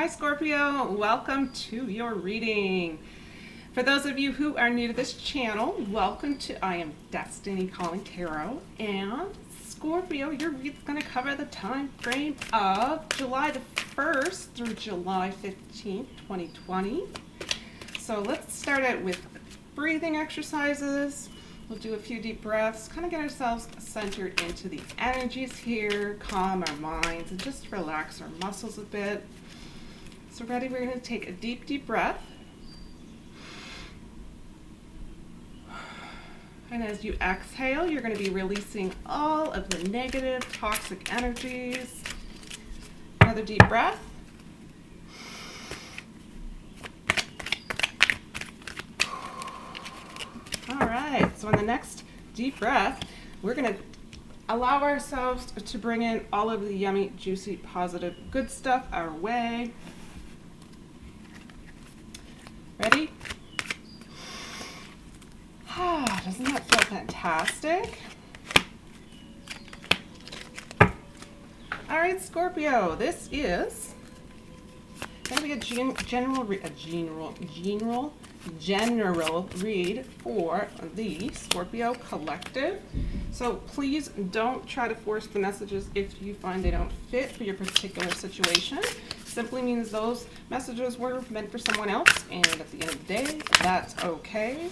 Hi Scorpio, welcome to your reading. For those of you who are new to this channel, welcome to I Am Destiny Calling Tarot. And Scorpio, your read's going to cover the time frame of July the 1st through July 15th, 2020. So let's start out with breathing exercises. We'll do a few deep breaths, kind of get ourselves centered into the energies here, calm our minds, and just relax our muscles a bit. So ready, we're going to take a deep, deep breath. And as you exhale, you're going to be releasing all of the negative, toxic energies. Another deep breath. All right, so on the next deep breath, we're going to allow ourselves to bring in all of the yummy, juicy, positive, good stuff our way. Ready? Doesn't that feel fantastic? All right, Scorpio, this is going to be a general read for the Scorpio collective. So please don't try to force the messages if you find they don't fit for your particular situation. Simply means those messages were meant for someone else, and at the end of the day, that's okay.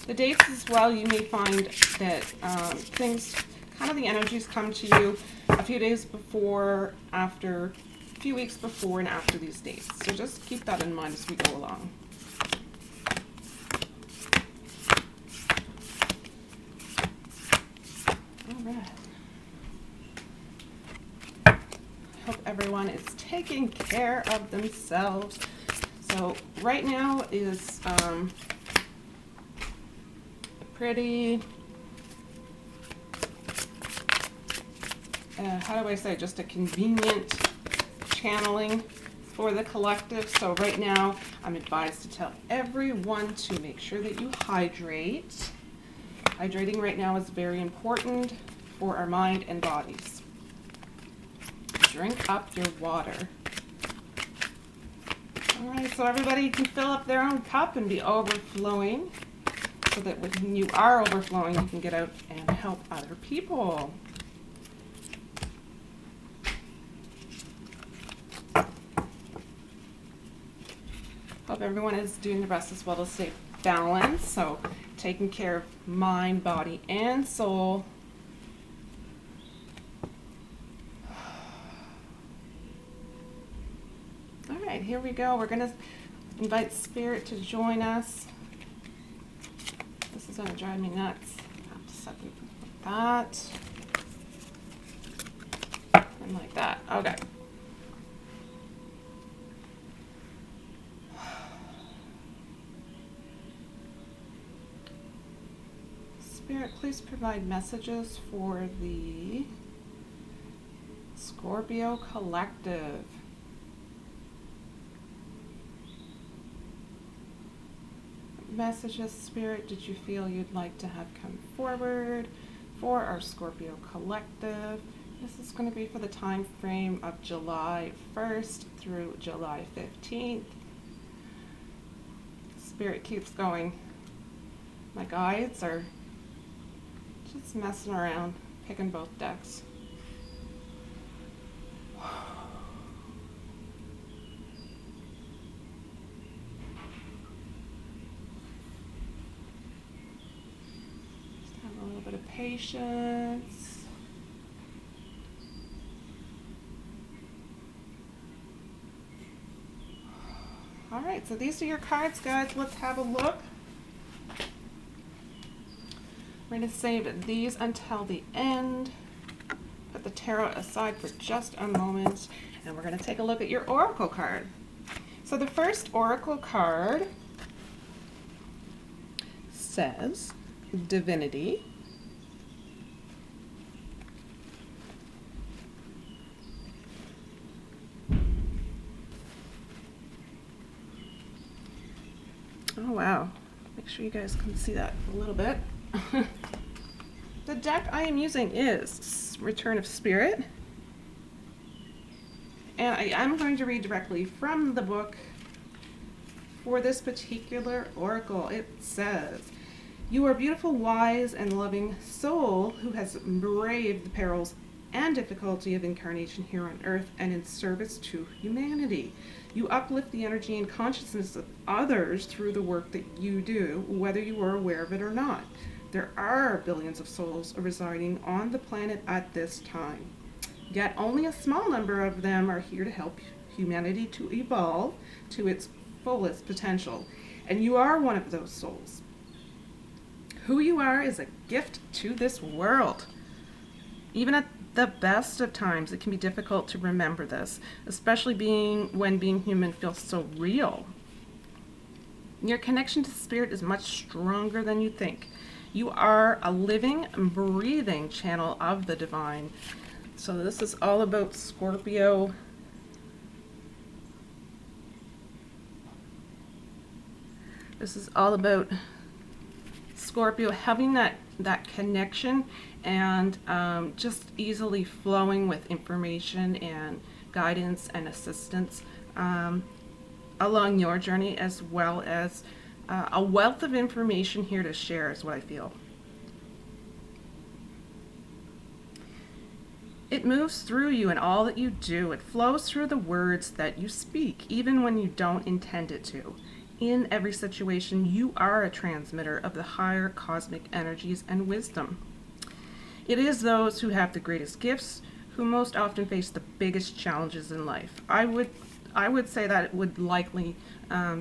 The dates as well, you may find that things, kind of the energies come to you a few days before, after, a few weeks before and after these dates. So just keep that in mind as we go along. All right. Hope everyone is taking care of themselves. So right now is pretty, how do I say, just a convenient channeling for the collective. So right now I'm advised to tell everyone to make sure that you hydrate. Hydrating right now is very important for our mind and bodies. Drink up your water. All right, so everybody can fill up their own cup and be overflowing, so that when you are overflowing, you can get out and help other people. Hope everyone is doing their best as well to stay balanced. So taking care of mind, body, and soul. All right, here we go. We're going to invite Spirit to join us. This is going to drive me nuts. I have to separate like that. And like that. Okay. Spirit, please provide messages for the Scorpio collective. Messages, Spirit, did you feel you'd like to have come forward for our Scorpio collective? This is going to be for the time frame of July 1st through July 15th. Spirit keeps going. My guides are just messing around, picking both decks. A little bit of patience. All right, so these are your cards, guys. Let's have a look. We're going to save these until the end. Put the tarot aside for just a moment, and we're going to take a look at your oracle card. So the first oracle card says Divinity. Oh wow, make sure you guys can see that a little bit. The deck I am using is Return of Spirit, And I'm going to read directly from the book for this particular oracle. It says, "You are a beautiful, wise, and loving soul who has braved the perils and difficulty of incarnation here on earth and in service to humanity. You uplift the energy and consciousness of others through the work that you do, whether you are aware of it or not. There are billions of souls residing on the planet at this time. Yet only a small number of them are here to help humanity to evolve to its fullest potential. And you are one of those souls. Who you are is a gift to this world. Even at the best of times, it can be difficult to remember this, especially when being human feels so real. Your connection to spirit is much stronger than you think. You are a living, breathing channel of the divine." So this is all about Scorpio. This is all about Scorpio having that connection and just easily flowing with information and guidance and assistance along your journey, as well as a wealth of information here to share is what I feel. It moves through you in all that you do. It flows through the words that you speak, even when you don't intend it to. In every situation, you are a transmitter of the higher cosmic energies and wisdom. It is those who have the greatest gifts who most often face the biggest challenges in life. I would say that it would likely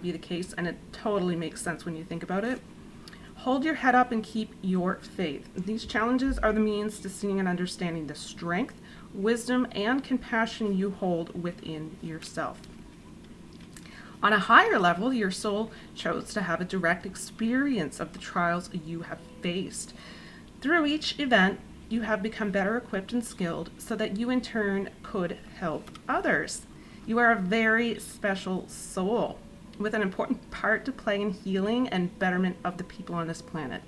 be the case, and it totally makes sense when you think about it. Hold your head up and keep your faith. These challenges are the means to seeing and understanding the strength, wisdom, and compassion you hold within yourself. On a higher level, your soul chose to have a direct experience of the trials you have faced. Through each event, you have become better equipped and skilled so that you in turn could help others. You are a very special soul with an important part to play in healing and betterment of the people on this planet.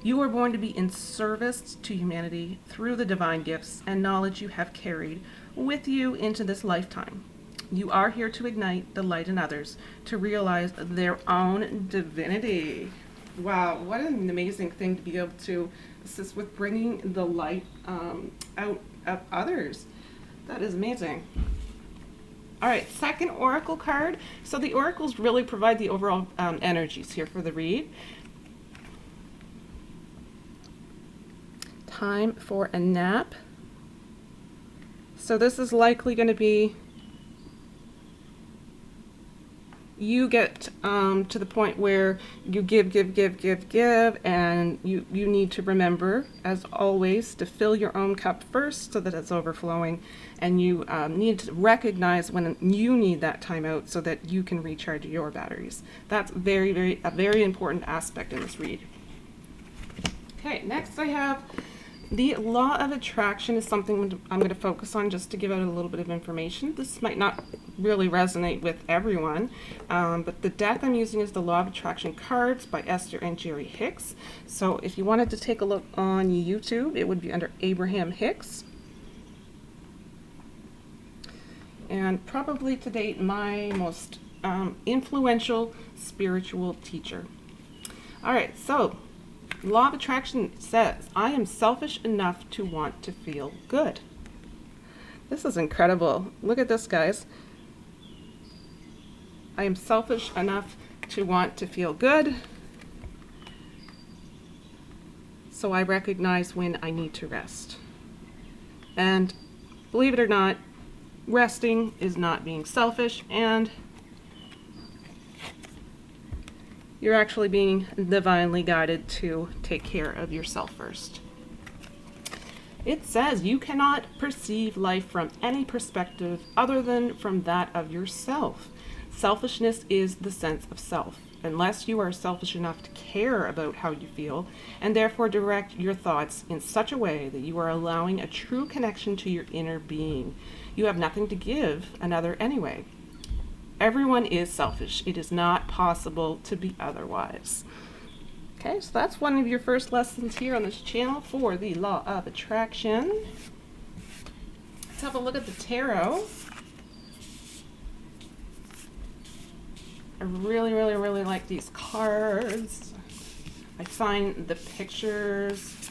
You were born to be in service to humanity through the divine gifts and knowledge you have carried with you into this lifetime. You are here to ignite the light in others, to realize their own divinity. Wow, what an amazing thing to be able to assist with bringing the light out of others. That is amazing. All right, second oracle card. So the oracles really provide the overall energies here for the read. Time for a nap. So this is likely going to be you get to the point where you give, and you need to remember, as always, to fill your own cup first so that it's overflowing, and you need to recognize when you need that time out so that you can recharge your batteries. That's a very important aspect in this read. Okay, next I have the law of attraction is something I'm going to focus on just to give out a little bit of information. This might not really resonate with everyone, but the deck I'm using is the Law of Attraction cards by Esther and Jerry Hicks. So if you wanted to take a look on YouTube, it would be under Abraham Hicks. And probably to date, my most influential spiritual teacher. All right, so Law of Attraction says, I am selfish enough to want to feel good. This is incredible. Look at this, guys. I am selfish enough to want to feel good, so I recognize when I need to rest. And believe it or not, resting is not being selfish, and you're actually being divinely guided to take care of yourself first. It says you cannot perceive life from any perspective other than from that of yourself. Selfishness is the sense of self. Unless you are selfish enough to care about how you feel, and therefore direct your thoughts in such a way that you are allowing a true connection to your inner being, you have nothing to give another anyway. Everyone is selfish. It is not possible to be otherwise. Okay, so that's one of your first lessons here on this channel for the Law of Attraction. Let's have a look at the tarot. I really, really, really like these cards. I find the pictures,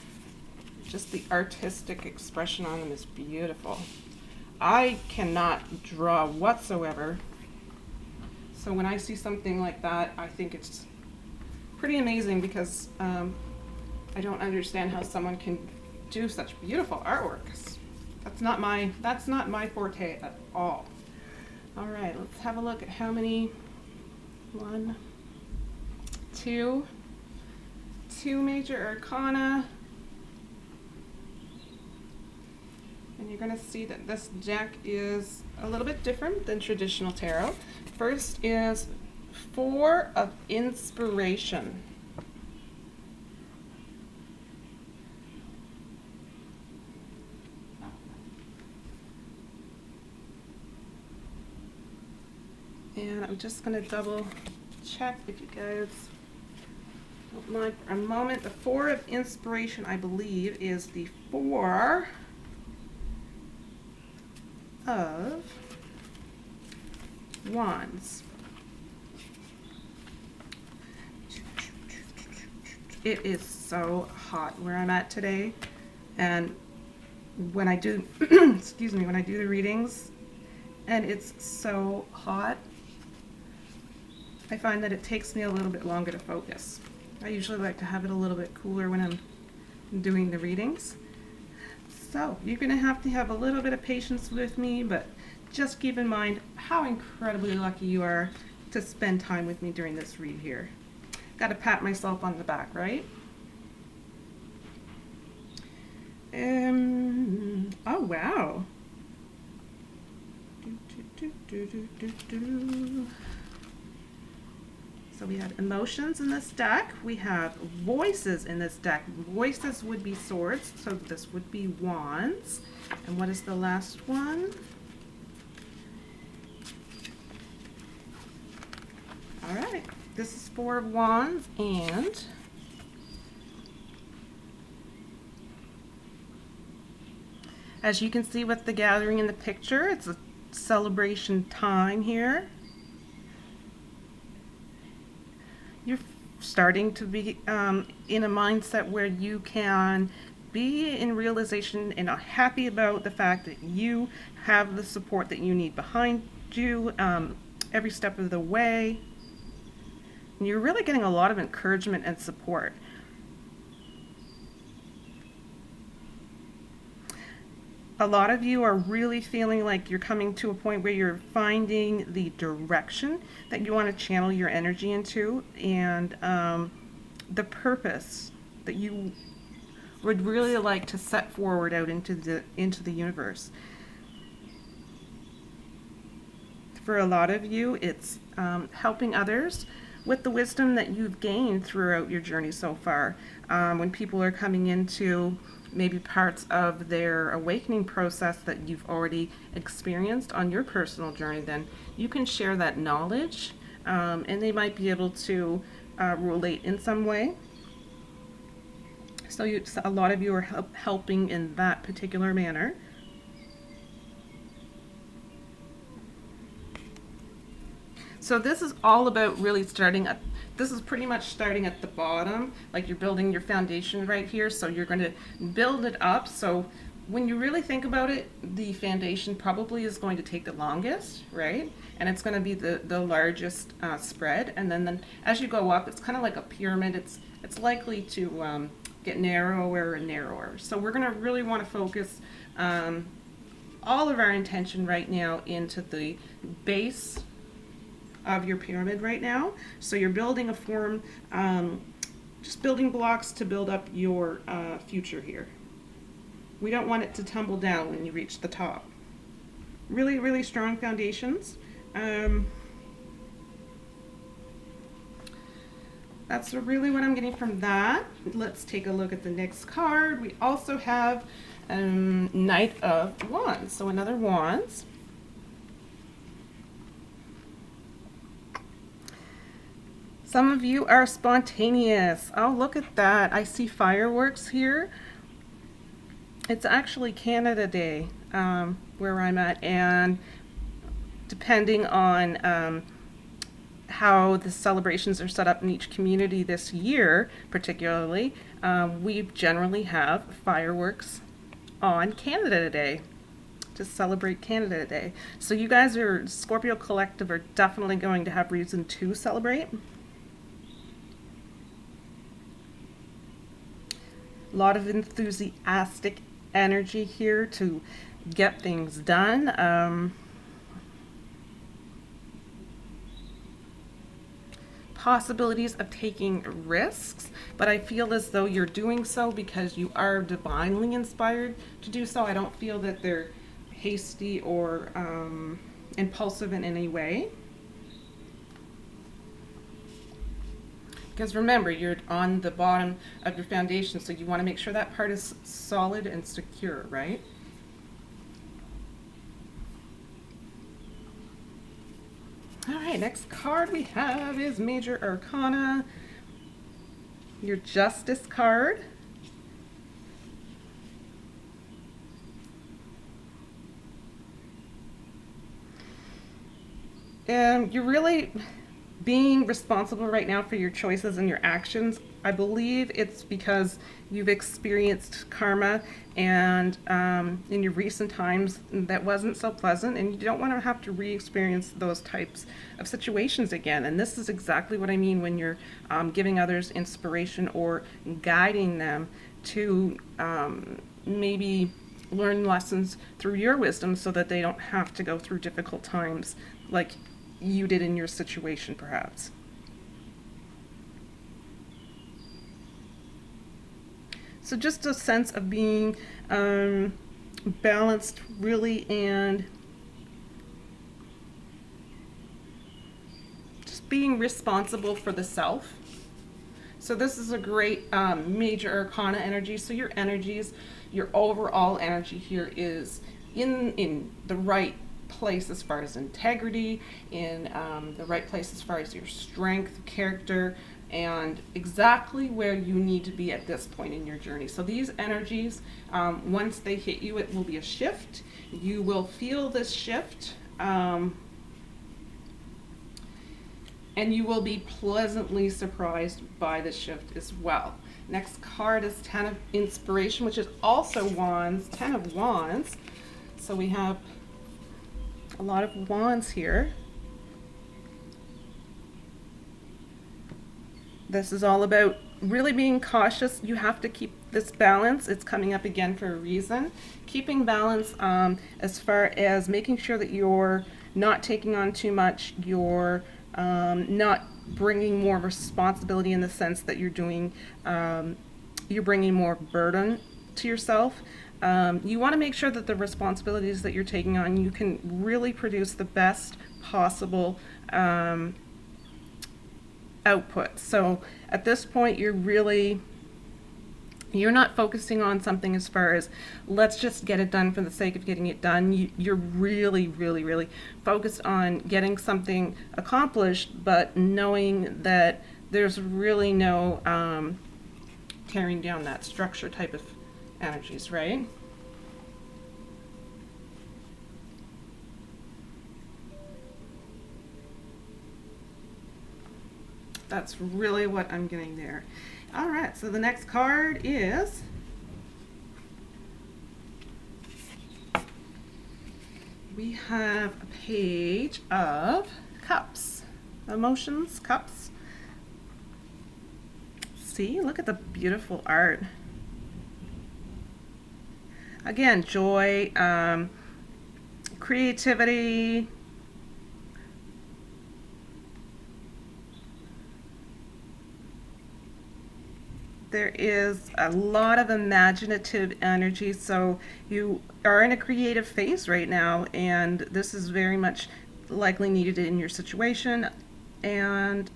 just the artistic expression on them is beautiful. I cannot draw whatsoever, so when I see something like that, I think it's pretty amazing because I don't understand how someone can do such beautiful artwork. That's not my forte at all. All right, let's have a look at how many. One, two major arcana. And you're going to see that this deck is a little bit different than traditional tarot. First is Four of Inspiration. And I'm just going to double check if you guys don't mind for a moment. The Four of Inspiration, I believe, is the Four of Wands. It is so hot where I'm at today, and when I do excuse me, when I do the readings and it's so hot, I find that it takes me a little bit longer to focus. I usually like to have it a little bit cooler when I'm doing the readings. So you're going to have a little bit of patience with me, but just keep in mind how incredibly lucky you are to spend time with me during this read here. Got to pat myself on the back, right? Oh wow. So we have emotions in this deck. We have voices in this deck. Voices would be swords, so this would be wands. And what is the last one? All right, this is Four of Wands, and as you can see with the gathering in the picture, it's a celebration time here. You're starting to be in a mindset where you can be in realization and happy about the fact that you have the support that you need behind you every step of the way. And you're really getting a lot of encouragement and support. A lot of you are really feeling like you're coming to a point where you're finding the direction that you want to channel your energy into, and the purpose that you would really like to set forward out into the universe. For a lot of you, it's helping others with the wisdom that you've gained throughout your journey so far. When people are coming into maybe parts of their awakening process that you've already experienced on your personal journey, then you can share that knowledge, and they might be able to relate in some way. So a lot of you are helping in that particular manner. So this is all about really this is pretty much starting at the bottom, like you're building your foundation right here, so you're going to build it up. So when you really think about it, the foundation probably is going to take the longest, right? And it's going to be the largest spread, and then as you go up, it's kind of like a pyramid. It's likely to get narrower and narrower. So we're going to really want to focus all of our intention right now into the base of your pyramid right now. So you're building a form, just building blocks to build up your future here. We don't want it to tumble down when you reach the top. Really, really strong foundations. That's really what I'm getting from that. Let's take a look at the next card. We also have Knight of Wands, so another Wands. Some of you are spontaneous. Oh, look at that. I see fireworks here. It's actually Canada Day where I'm at, and depending on how the celebrations are set up in each community this year, particularly, we generally have fireworks on Canada Day to celebrate Canada Day. So you guys are, Scorpio Collective, are definitely going to have reason to celebrate. A lot of enthusiastic energy here to get things done. Possibilities of taking risks, but I feel as though you're doing so because you are divinely inspired to do so. I don't feel that they're hasty or impulsive in any way. Because remember, you're on the bottom of your foundation, so you want to make sure that part is solid and secure, right? All right, next card we have is Major Arcana, your Justice card. And you're really being responsible right now for your choices and your actions. I believe it's because you've experienced karma and in your recent times that wasn't so pleasant, and you don't want to have to re-experience those types of situations again. And this is exactly what I mean when you're giving others inspiration or guiding them to maybe learn lessons through your wisdom so that they don't have to go through difficult times like you did in your situation, perhaps. So just a sense of being balanced, really, and just being responsible for the self. So this is a great Major Arcana energy. So your energies, your overall energy here is in the right place as far as integrity, in the right place as far as your strength, character, and exactly where you need to be at this point in your journey. So these energies, once they hit you, it will be a shift. You will feel this shift, and you will be pleasantly surprised by the shift as well. Next card is 10 of Inspiration, which is also Wands, 10 of Wands. So we have a lot of wands here. This is all about really being cautious. You have to keep this balance. It's coming up again for a reason. Keeping balance as far as making sure that you're not taking on too much, you're not bringing more responsibility in the sense that you're doing, you're bringing more burden to yourself. You want to make sure that the responsibilities that you're taking on, you can really produce the best possible output. So at this point, you're not focusing on something as far as let's just get it done for the sake of getting it done. You're really focused on getting something accomplished, but knowing that there's really no tearing down that structure type of energies, right? That's really what I'm getting there. All right, so the next card is we have a Page of Cups. Emotions, cups. See, look at the beautiful art. Again, joy, creativity, there is a lot of imaginative energy, so you are in a creative phase right now, and this is very much likely needed in your situation. And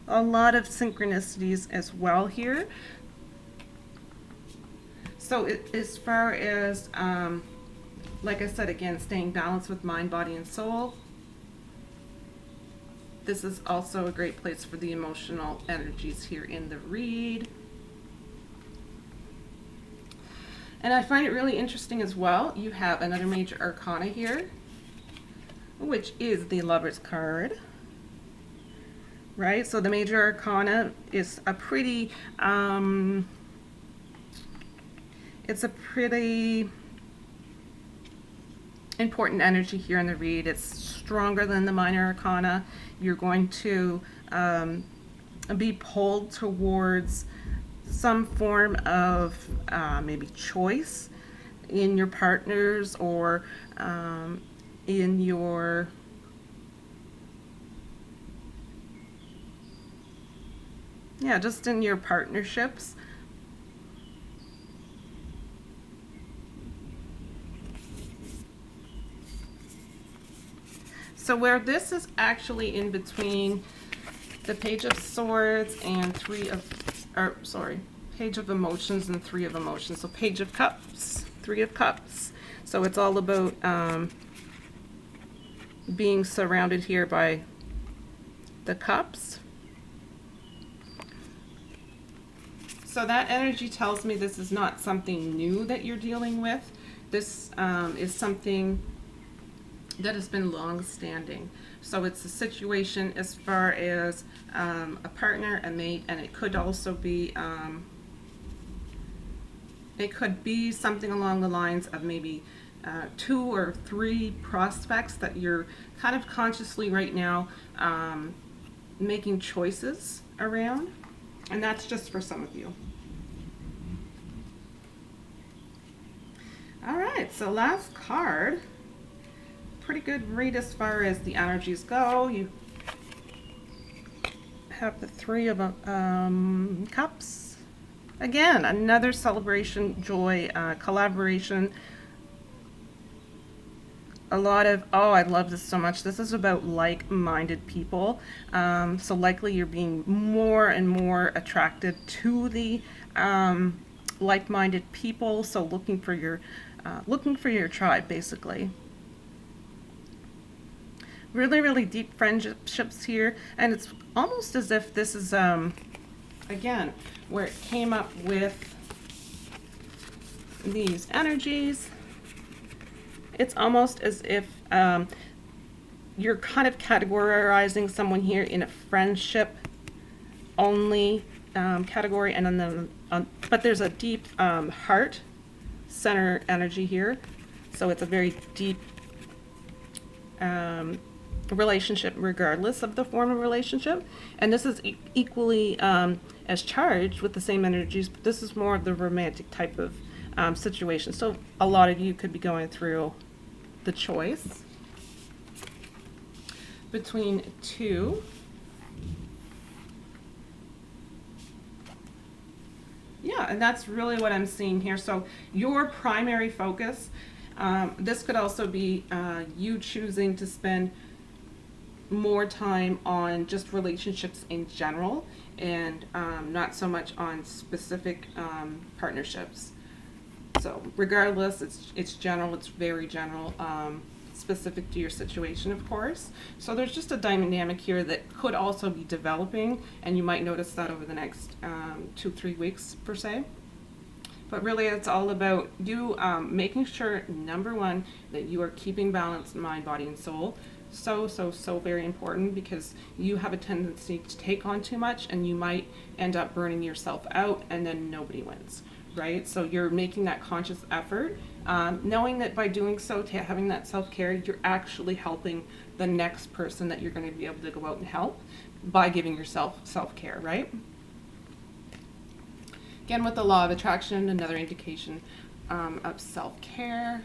a lot of synchronicities as well here. So as far as, like I said, again, staying balanced with mind, body, and soul, this is also a great place for the emotional energies here in the read. And I find it really interesting as well. You have another major arcana here, which is the Lover's card. Right? So the major arcana is a pretty, it's a pretty important energy here in the read. It's stronger than the minor arcana. You're going to be pulled towards some form of maybe choice in your partners or in your just in your partnerships. So where this is actually in between the Page of Swords and Page of Emotions and Three of Emotions. So Page of Cups, Three of Cups. So it's all about being surrounded here by the cups. So that energy tells me this is not something new that you're dealing with. This is something that has been long-standing. So it's a situation as far as a partner, a mate, and it could also be something along the lines of maybe 2 or 3 prospects that you're kind of consciously right now making choices around, and that's just for some of you. All right, so last card. Pretty good read as far as the energies go. You have the Three of Cups. Again, another celebration, joy, collaboration. A lot of, oh, I love this so much. This is about like-minded people. So likely you're being more and more attracted to the like-minded people. So looking for your tribe, basically. Really, really deep friendships here, and it's almost as if this is, again, where it came up with these energies. It's almost as if you're kind of categorizing someone here in a friendship only category, and then but there's a deep heart center energy here, so it's a very deep relationship regardless of the form of relationship, and this is equally as charged with the same energies, but this is more of the romantic type of situation. So a lot of you could be going through the choice between 2. Yeah, and that's really what I'm seeing here. So your primary focus, this could also be you choosing to spend more time on just relationships in general, and not so much on specific partnerships. So regardless, it's general, it's very general, specific to your situation, of course. So there's just a dynamic here that could also be developing, and you might notice that over the next 2-3 weeks per se. But really, it's all about you making sure, number one, that you are keeping balance in mind, body, and soul. So very important, because you have a tendency to take on too much, and you might end up burning yourself out, and then nobody wins, right? So you're making that conscious effort, knowing that by doing so, having that self-care, you're actually helping the next person that you're going to be able to go out and help by giving yourself self-care, right? Again, with the law of attraction, another indication of self-care.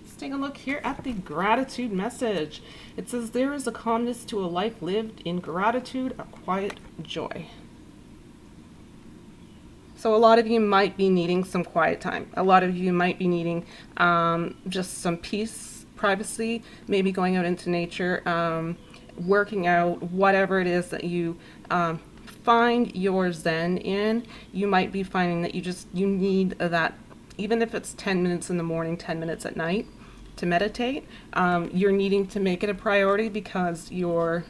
Let's take a look here at the gratitude message. It says, there is a calmness to a life lived in gratitude, a quiet joy. So a lot of you might be needing some quiet time. A lot of you might be needing just some peace, privacy, maybe going out into nature, working out, whatever it is that you find your zen in. You might be finding that you need that, even if it's 10 minutes in the morning, 10 minutes at night to meditate. You're needing to make it a priority, because you're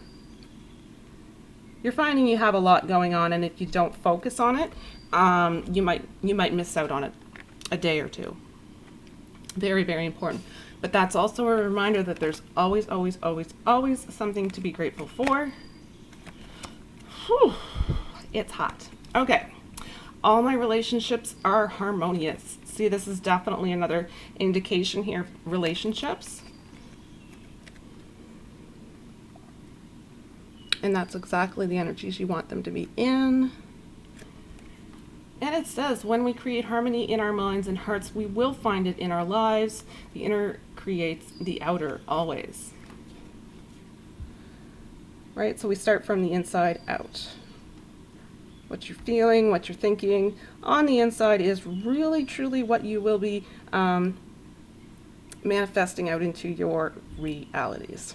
finding you have a lot going on, and if you don't focus on it, you might miss out on it. a day or two. Very, very important. But that's also a reminder that there's always, always, always, always something to be grateful for. Whew, it's hot. Okay. All my relationships are harmonious. See, this is definitely another indication here of relationships. And that's exactly the energies you want them to be in. And it says, when we create harmony in our minds and hearts, we will find it in our lives. The inner creates the outer always. Right? So we start from the inside out. What you're feeling, what you're thinking on the inside is really, truly what you will be manifesting out into your realities.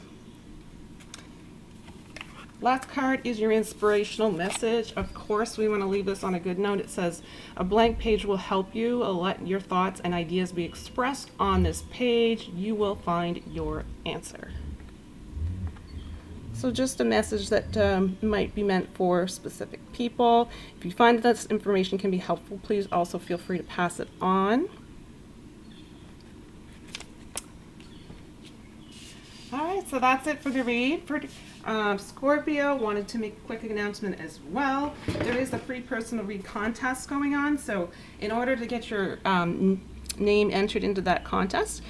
Last card is your inspirational message. Of course, we want to leave this on a good note. It says, a blank page will help you. Let your thoughts and ideas be expressed on this page. You will find your answer. So just a message that might be meant for specific people. If you find that this information can be helpful, please also feel free to pass it on. All right, so that's it for the read. For Scorpio, wanted to make a quick announcement as well. There is a free personal read contest going on. So in order to get your name entered into that contest,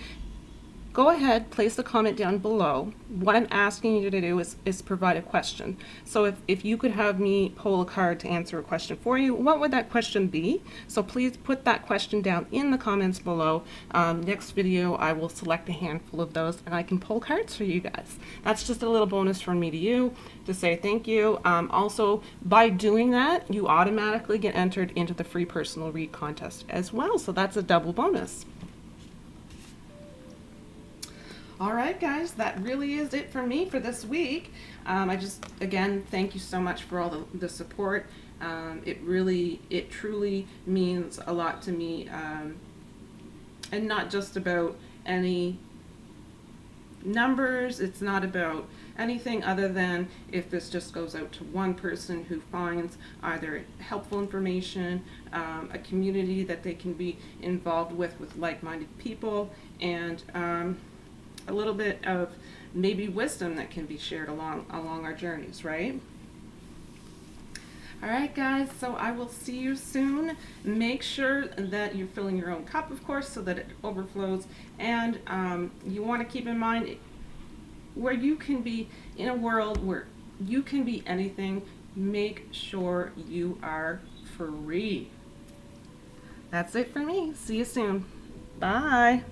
go ahead, place the comment down below. What I'm asking you to do is provide a question. So if you could have me pull a card to answer a question for you, what would that question be? So please put that question down in the comments below. Next video, I will select a handful of those and I can pull cards for you guys. That's just a little bonus from me to you to say thank you. Also, by doing that, you automatically get entered into the free personal read contest as well. So that's a double bonus. All right, guys, that really is it for me for this week. I just, again, thank you so much for all the support. It truly means a lot to me, and not just about any numbers. It's not about anything other than if this just goes out to one person who finds either helpful information, a community that they can be involved with like-minded people, and a little bit of maybe wisdom that can be shared along our journeys, right? All right, guys, so I will see you soon. Make sure that you're filling your own cup, of course, so that it overflows. And you want to keep in mind, where you can be in a world where you can be anything, make sure you are free. That's it for me. See you soon. Bye.